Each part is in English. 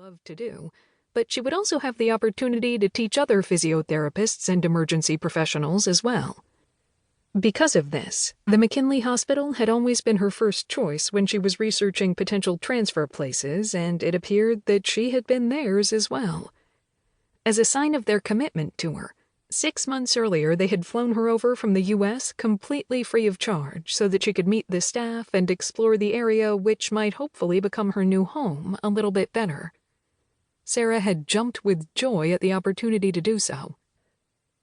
love to do, but she would also have the opportunity to teach other physiotherapists and emergency professionals as well. Because of this, the McKinley Hospital had always been her first choice when she was researching potential transfer places, and it appeared that she had been theirs as well. As a sign of their commitment to her, 6 months earlier they had flown her over from the U.S. completely free of charge so that she could meet the staff and explore the area which might hopefully become her new home a little bit better. Sara had jumped with joy at the opportunity to do so.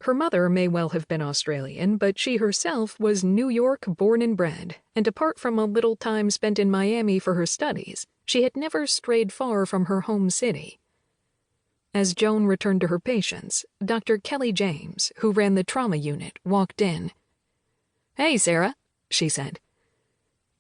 Her mother may well have been Australian, but she herself was New York born and bred, and apart from a little time spent in Miami for her studies, she had never strayed far from her home city. As Joan returned to her patients, Dr. Kelly James, who ran the trauma unit, walked in. "Hey, Sara," she said.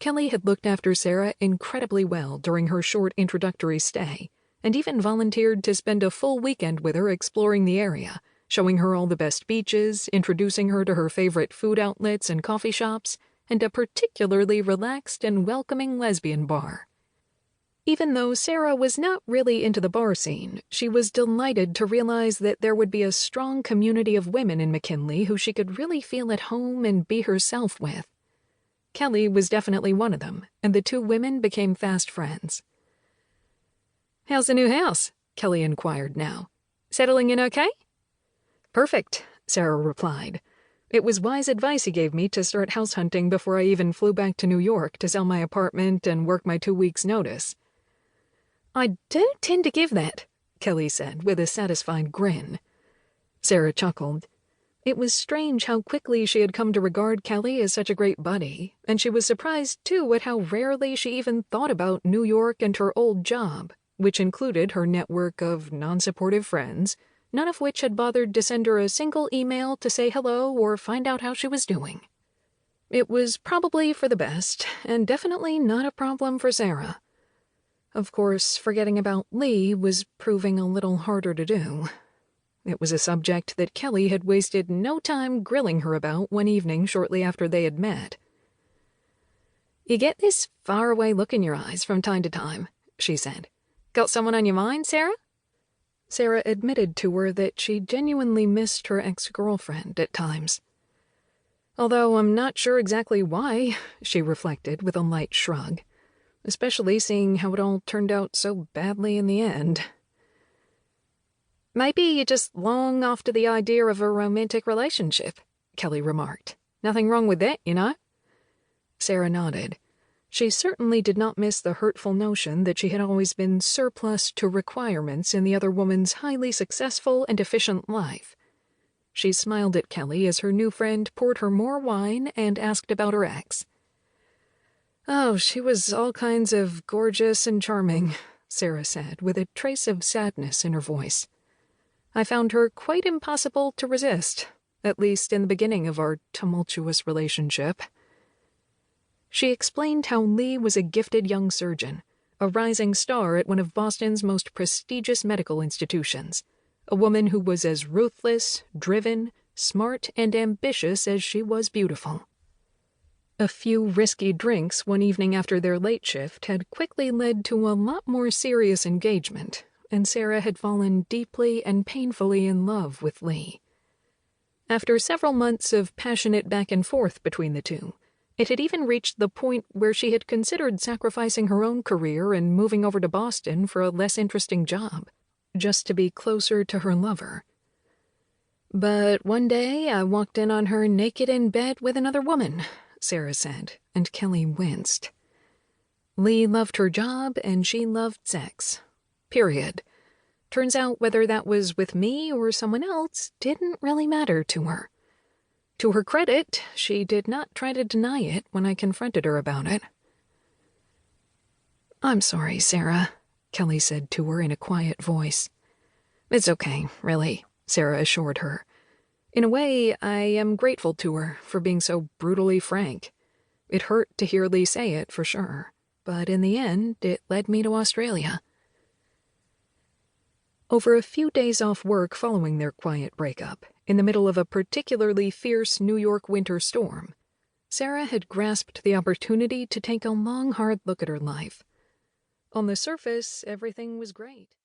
Kelly had looked after Sara incredibly well during her short introductory stay, and even volunteered to spend a full weekend with her exploring the area, showing her all the best beaches, introducing her to her favorite food outlets and coffee shops, and a particularly relaxed and welcoming lesbian bar. Even though Sara was not really into the bar scene, she was delighted to realize that there would be a strong community of women in McKinley who she could really feel at home and be herself with. Kelly was definitely one of them, and the two women became fast friends. "How's the new house?" Kelly inquired now. "Settling in okay?" "Perfect," Sara replied. "It was wise advice he gave me to start house hunting before I even flew back to New York to sell my apartment and work my 2 weeks' notice." "I do tend to give that," Kelly said with a satisfied grin. Sara chuckled. It was strange how quickly she had come to regard Kelly as such a great buddy, and she was surprised, too, at how rarely she even thought about New York and her old job, which included her network of non-supportive friends, none of which had bothered to send her a single email to say hello or find out how she was doing. It was probably for the best, and definitely not a problem for Sara. Of course, forgetting about Lee was proving a little harder to do. It was a subject that Kelly had wasted no time grilling her about one evening shortly after they had met. "You get this faraway look in your eyes from time to time," she said. "Got someone on your mind, Sara?" Sara admitted to her that she genuinely missed her ex-girlfriend at times. "Although I'm not sure exactly why," she reflected with a light shrug, especially seeing how it all turned out so badly in the end. "Maybe you just long after the idea of a romantic relationship," Kelly remarked. "Nothing wrong with that, you know." Sara nodded. She certainly did not miss the hurtful notion that she had always been surplus to requirements in the other woman's highly successful and efficient life. She smiled at Kelly as her new friend poured her more wine and asked about her ex. "Oh, she was all kinds of gorgeous and charming," Sara said, with a trace of sadness in her voice. "I found her quite impossible to resist, at least in the beginning of our tumultuous relationship." She explained how Lee was a gifted young surgeon, a rising star at one of Boston's most prestigious medical institutions, a woman who was as ruthless, driven, smart, and ambitious as she was beautiful. A few risky drinks one evening after their late shift had quickly led to a lot more serious engagement, and Sara had fallen deeply and painfully in love with Lee. After several months of passionate back and forth between the two, it had even reached the point where she had considered sacrificing her own career and moving over to Boston for a less interesting job, just to be closer to her lover. "But one day I walked in on her naked in bed with another woman," Sara said, and Kelly winced. Lee loved her job and she loved sex. Period. Turns out whether that was with me or someone else didn't really matter to her. To her credit, she did not try to deny it when I confronted her about it. "I'm sorry, Sara," Kelly said to her in a quiet voice. "It's okay, really," Sara assured her. "In a way, I am grateful to her for being so brutally frank. It hurt to hear Lee say it, for sure, but in the end, it led me to Australia." Over a few days off work following their quiet breakup, in the middle of a particularly fierce New York winter storm, Sara had grasped the opportunity to take a long, hard look at her life. On the surface, everything was great.